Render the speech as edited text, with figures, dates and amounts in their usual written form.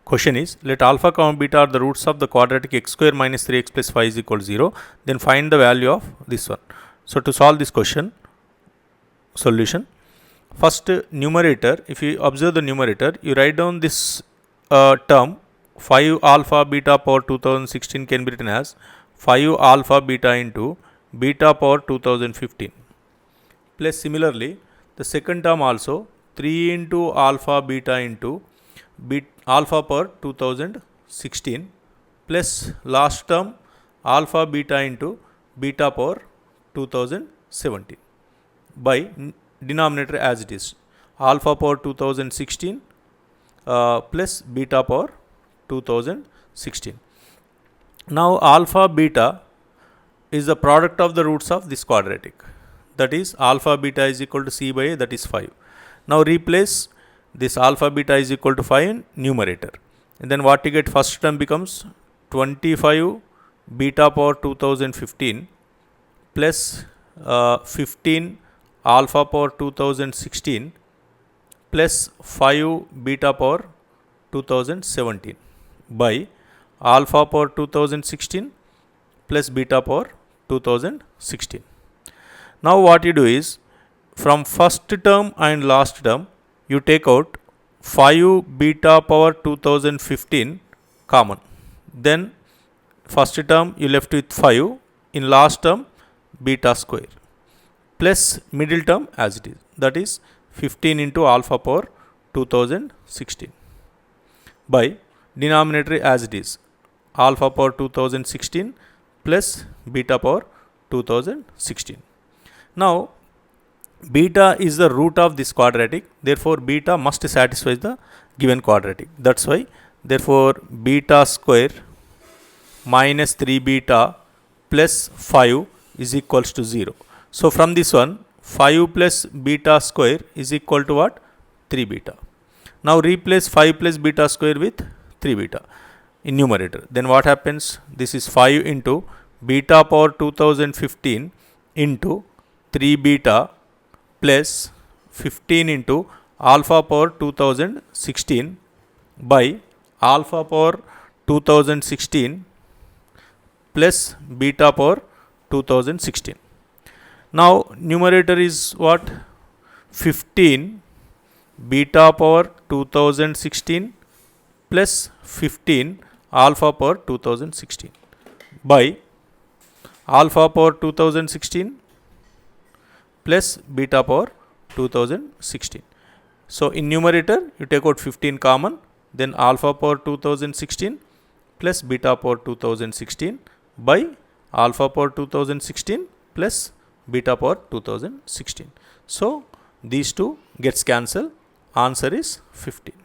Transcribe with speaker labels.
Speaker 1: Question is, let alpha comma beta are the roots of the quadratic x square minus 3x plus 5 is equal to 0. Then find the value of this one. So to solve this question, solution. First, numerator, if you observe the numerator, you write down this term 5 alpha beta power 2016 can be written as 5 alpha beta into beta power 2015. Plus similarly, the second term also 3 into alpha beta into alpha power 2016 plus last term alpha beta into beta power 2017 by denominator as it is alpha power 2016 plus beta power 2016. Now alpha beta is the product of the roots of this quadratic, that is alpha beta is equal to c by a, that is 5. Now replace this alpha beta is equal to 5 in numerator, and then what you get, first term becomes 25 beta power 2015 plus 15 alpha power 2016 plus 5 beta power 2017 by alpha power 2016 plus beta power 2016. Now what you do is, from first term and last term you take out 5 beta power 2015 common, then first term you left with 5, in last term beta square plus middle term as it is, that is 15 into alpha power 2016 by denominator as it is alpha power 2016 plus beta power 2016. Now beta is the root of this quadratic, therefore beta must satisfy the given quadratic. That's why, therefore beta square minus 3 beta plus 5 is equals to 0. So from this one, 5 plus beta square is equal to what? 3 beta. Now replace 5 plus beta square with 3 beta in numerator. Then what happens? This is 5 into beta power 2015 into 3 beta plus 15 into alpha power 2016 by alpha power 2016 plus beta power 2016. Now numerator is what? 15 beta power 2016 plus 15 alpha power 2016 by alpha power 2016 plus beta power 2016. So in numerator you take out 15 common, then alpha power 2016 plus beta power 2016 by alpha power 2016 plus beta power 2016. So these two gets cancelled. Answer is 15.